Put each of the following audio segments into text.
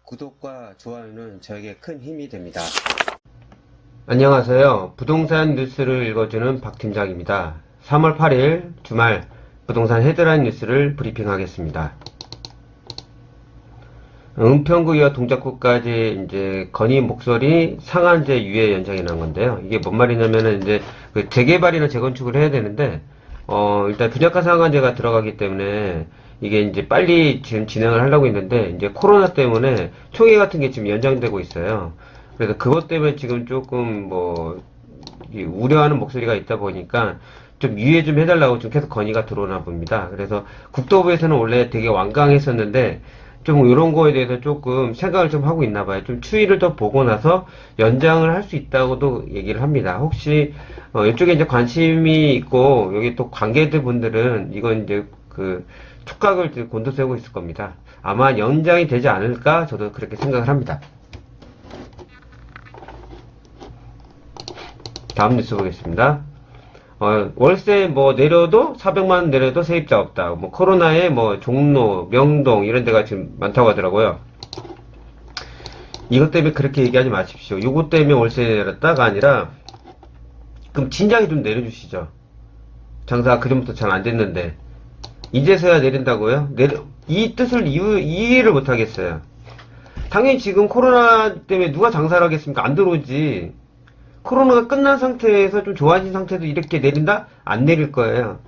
구독과 좋아요는 저에게 큰 힘이 됩니다. 안녕하세요. 부동산 뉴스를 읽어주는 박 팀장입니다. 3월 8일 주말 부동산 헤드라인 뉴스를 브리핑하겠습니다. 은평구 이어 동작구까지 이제 건의 목소리 상한제 유예 연장이 난 건데요. 이게 뭔 말이냐면은 이제 그 재개발이나 재건축을 해야 되는데 일단 분양가 상한제가 들어가기 때문에 이게 이제 빨리 지금 진행을 하려고 했는데 이제 코로나 때문에 총회 같은 게 지금 연장되고 있어요. 그래서 그것 때문에 지금 조금 우려하는 목소리가 있다 보니까 좀 유예 좀 해달라고 좀 계속 건의가 들어오나 봅니다. 그래서 국토부에서는 원래 되게 완강했었는데 좀 이런 거에 대해서 조금 생각을 좀 하고 있나 봐요. 좀 추이를 더 보고 나서 연장을 할 수 있다고도 얘기를 합니다. 혹시 이쪽에 이제 관심이 있고 여기 또 관계들 분들은 이건 이제 그 촉각을 곤두세우고 있을 겁니다. 아마 연장이 되지 않을까 저도 그렇게 생각을 합니다. 다음 뉴스 보겠습니다. 월세 내려도 400만원 내려도 세입자 없다. 코로나에 종로, 명동 이런 데가 지금 많다고 하더라고요. 이것 때문에 그렇게 얘기하지 마십시오. 요것 때문에 월세 내렸다가 아니라 그럼 진작에 좀 내려주시죠. 장사가 그전부터 잘 안 됐는데 이제서야 내린다고요? 이 뜻을 이해를 못 하겠어요. 당연히 지금 코로나 때문에 누가 장사를 하겠습니까? 안 들어오지. 코로나가 끝난 상태에서 좀 좋아진 상태에서 이렇게 내린다? 안 내릴 거예요.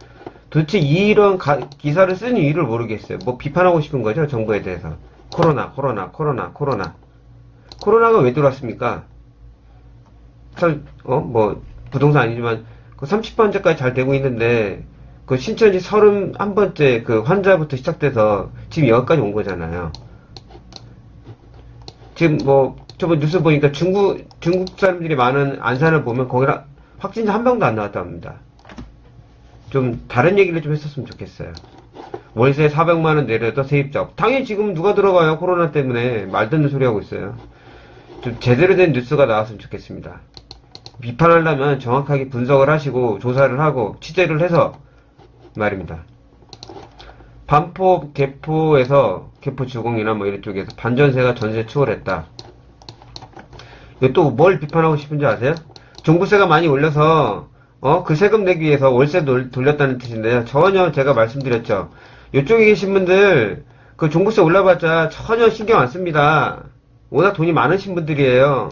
도대체 이런 기사를 쓴 이유를 모르겠어요. 비판하고 싶은 거죠? 정부에 대해서. 코로나가 왜 들어왔습니까? 부동산 아니지만, 30번째까지 잘 되고 있는데, 신천지 31번째 환자부터 시작돼서 지금 여기까지 온 거잖아요. 지금 저번 뉴스 보니까 중국 사람들이 많은 안산을 보면 거기라 확진자 한 명도 안 나왔다고 합니다. 좀 다른 얘기를 좀 했었으면 좋겠어요. 월세 400만원 내려도 세입자 없. 당연히 지금 누가 들어가요? 코로나 때문에 말 듣는 소리 하고 있어요. 좀 제대로 된 뉴스가 나왔으면 좋겠습니다. 비판하려면 정확하게 분석을 하시고 조사를 하고 취재를 해서 말입니다. 반포, 개포에서 개포 주공이나 이런 쪽에서 반전세가 전세 추월했다. 이거 또 뭘 비판하고 싶은지 아세요? 종부세가 많이 올려서 그 세금 내기 위해서 월세 돌렸다는 뜻인데요. 전혀 제가 말씀드렸죠. 이쪽에 계신 분들 그 종부세 올라봤자 전혀 신경 안 씁니다. 워낙 돈이 많으신 분들이에요.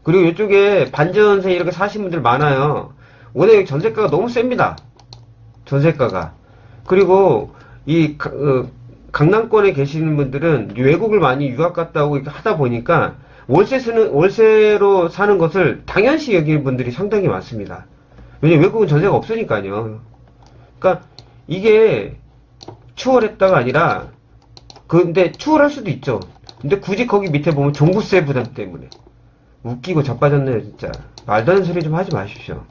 그리고 이쪽에 반전세 이렇게 사신 분들 많아요. 워낙 여기 전세가가 너무 셉니다. 전세가가. 그리고 강남권에 계시는 분들은 외국을 많이 유학 갔다 오고 하다 보니까 월세로 사는 것을 당연시 여기는 분들이 상당히 많습니다. 왜냐면 외국은 전세가 없으니까요. 그러니까 이게 추월했다가 아니라 근데 추월할 수도 있죠. 근데 굳이 거기 밑에 보면 종부세 부담 때문에 웃기고 자빠졌네요. 진짜 말도 안 되는 소리 좀 하지 마십시오.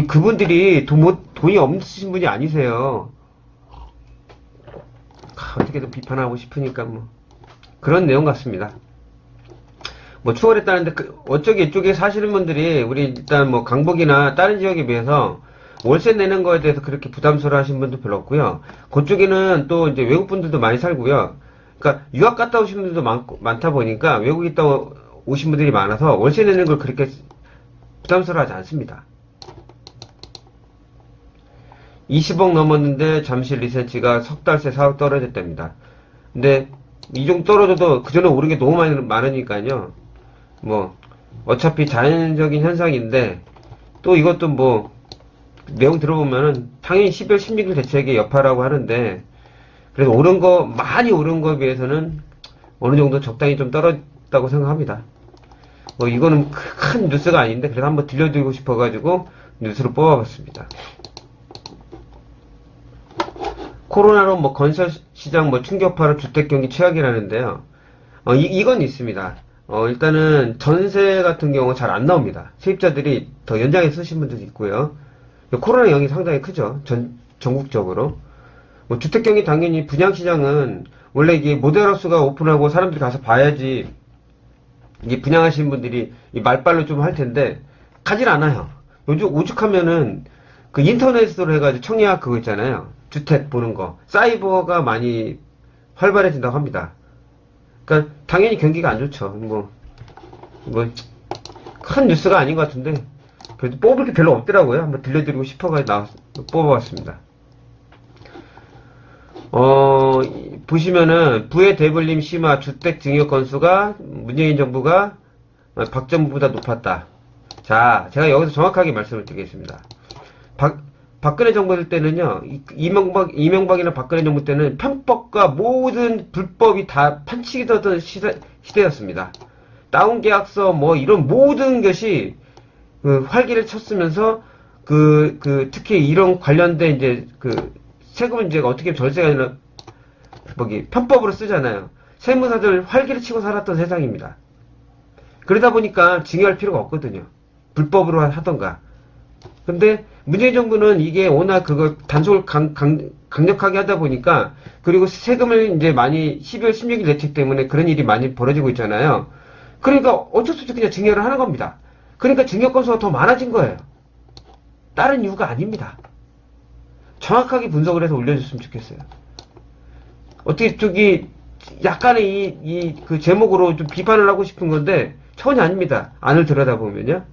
그분들이 돈이 없으신 분이 아니세요. 어떻게든 비판하고 싶으니까 그런 내용 같습니다. 추월했다는데 어쩌게 이쪽에 사시는 분들이 우리 일단 강북이나 다른 지역에 비해서 월세 내는 거에 대해서 그렇게 부담스러워 하신 분도 별로 없고요. 그쪽에는 또 이제 외국 분들도 많이 살고요. 그러니까 유학 갔다 오신 분들도 많다 보니까 외국 있다 오신 분들이 많아서 월세 내는 걸 그렇게 부담스러워 하지 않습니다. 20억 넘었는데 잠시 리센치가 석 달 새 4억 떨어졌답니다. 근데 이 정도 떨어져도 그 전에 오른 게 너무 많으니까요. 어차피 자연적인 현상인데 또 이것도 내용 들어보면은 당연히 12월 16일 대책의 여파라고 하는데 그래서 많이 오른 거에 비해서는 어느 정도 적당히 좀 떨어졌다고 생각합니다. 이거는 큰 뉴스가 아닌데 그래도 한번 들려드리고 싶어가지고 뉴스로 뽑아봤습니다. 코로나로 건설 시장 충격파로 주택 경기 최악이라는데요. 이건 있습니다. 일단은 전세 같은 경우 잘 안 나옵니다. 세입자들이 더 연장해 쓰신 분들도 있고요. 코로나 영향이 상당히 크죠. 전국적으로. 주택 경기 당연히 분양 시장은 원래 이게 모델하우스가 오픈하고 사람들이 가서 봐야지 이게 분양하시는 분들이 말빨로 좀 할 텐데 가질 않아요. 요즘 오죽하면은 인터넷으로 해가지고 청약 그거 있잖아요. 주택 보는 거. 사이버가 많이 활발해진다고 합니다. 그러니까 당연히 경기가 안 좋죠. 큰 뉴스가 아닌 것 같은데 그래도 뽑을 게 별로 없더라고요. 한번 들려드리고 싶어가지고 뽑아봤습니다. 보시면은 부의 대불림 심화 주택 증여 건수가 문재인 정부가 박 정부보다 높았다. 자, 제가 여기서 정확하게 말씀을 드리겠습니다. 박근혜 정부 때는요, 이명박이나 박근혜 정부 때는 편법과 모든 불법이 다 판치기던 시대였습니다. 다운계약서 이런 모든 것이 활기를 쳤으면서 특히 이런 관련된 이제 세금 문제가 어떻게 절세가 아니라 편법으로 쓰잖아요. 세무사들 활기를 치고 살았던 세상입니다. 그러다 보니까 증여할 필요가 없거든요. 불법으로 하던가. 근데 문재인 정부는 이게 워낙 그걸 단속을 강력하게 하다 보니까, 그리고 세금을 이제 많이 12월 16일 대책 때문에 그런 일이 많이 벌어지고 있잖아요. 그러니까 어쩔 수 없이 그냥 증여를 하는 겁니다. 그러니까 증여 건수가 더 많아진 거예요. 다른 이유가 아닙니다. 정확하게 분석을 해서 올려줬으면 좋겠어요. 어떻게 약간의 그 제목으로 좀 비판을 하고 싶은 건데 전혀 아닙니다. 안을 들여다보면요.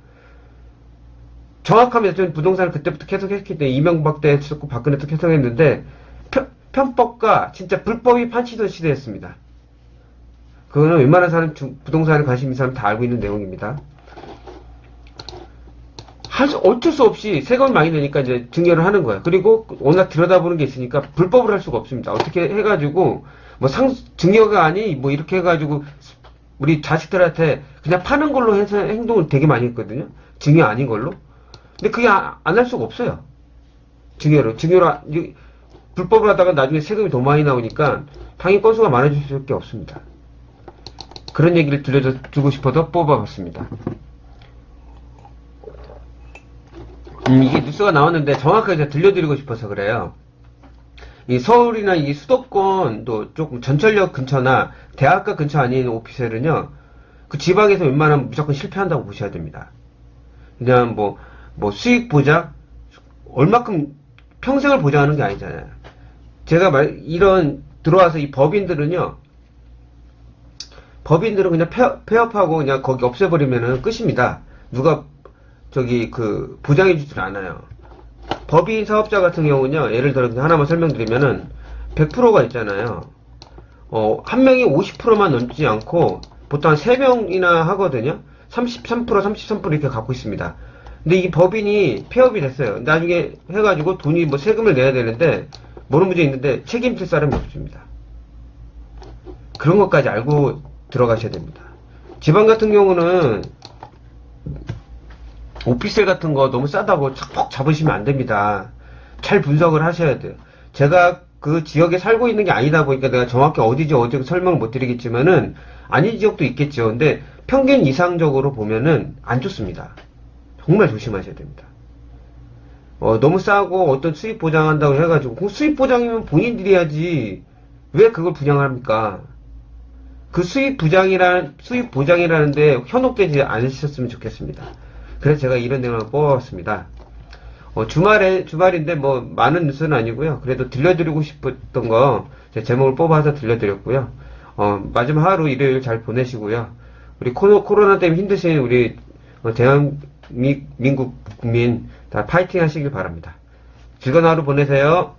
정확합니다. 저는 부동산을 그때부터 계속 했기 때문에 이명박 때 했었고 박근혜 때 계속 했는데 편법과 진짜 불법이 판치던 시대였습니다. 그거는 웬만한 사람, 부동산에 관심 있는 사람 다 알고 있는 내용입니다. 어쩔 수 없이 세금을 많이 내니까 이제 증여를 하는 거예요. 그리고 워낙 들여다보는 게 있으니까 불법을 할 수가 없습니다. 어떻게 해가지고 증여가 아니 이렇게 해가지고 우리 자식들한테 그냥 파는 걸로 해서 행동을 되게 많이 했거든요. 증여 아닌 걸로. 근데 그게 안 할 수가 없어요. 증여로 불법을 하다가 나중에 세금이 더 많이 나오니까 당연히 건수가 많아질 수밖에 없습니다. 그런 얘기를 들려주고 싶어서 뽑아봤습니다. 이게 뉴스가 나왔는데 정확하게 들려드리고 싶어서 그래요. 이 서울이나 이 수도권도 조금 전철역 근처나 대학가 근처 아닌 오피스텔은요, 그 지방에서 웬만하면 무조건 실패한다고 보셔야 됩니다. 그냥 수익 보장, 얼마큼 평생을 보장하는 게 아니잖아요. 제가 들어와서 이 법인들은 그냥 폐업하고 그냥 거기 없애버리면은 끝입니다. 누가 보장해주질 않아요. 법인 사업자 같은 경우는요, 예를 들어 하나만 설명드리면은 100%가 있잖아요. 한 명이 50%만 넘지 않고 보통 한 3명이나 하거든요. 33%, 33% 이렇게 갖고 있습니다. 근데 이 법인이 폐업이 됐어요. 나중에 해가지고 돈이 세금을 내야 되는데 모르는 문제 있는데 책임질 사람이 없습니다. 그런 것까지 알고 들어가셔야 됩니다. 지방 같은 경우는 오피스텔 같은 거 너무 싸다고 퍽 잡으시면 안 됩니다. 잘 분석을 하셔야 돼요. 제가 그 지역에 살고 있는 게 아니다 보니까 내가 정확히 어디지 설명을 못 드리겠지만은 아닌 지역도 있겠죠. 근데 평균 이상적으로 보면은 안 좋습니다. 정말 조심하셔야 됩니다. 너무 싸고 어떤 수입 보장한다고 해가지고 그 수입 보장이면 본인들이 해야지 왜 그걸 분양합니까? 그 수입 보장이라는데 현혹되지 않으셨으면 좋겠습니다. 그래서 제가 이런 내용을 뽑아봤습니다. 주말인데 많은 뉴스는 아니고요. 그래도 들려드리고 싶었던 거 제 제목을 뽑아서 들려드렸고요. 마지막 하루 일요일 잘 보내시고요. 우리 코로나 때문에 힘드신 우리 대한민국 국민 다 파이팅 하시길 바랍니다. 즐거운 하루 보내세요.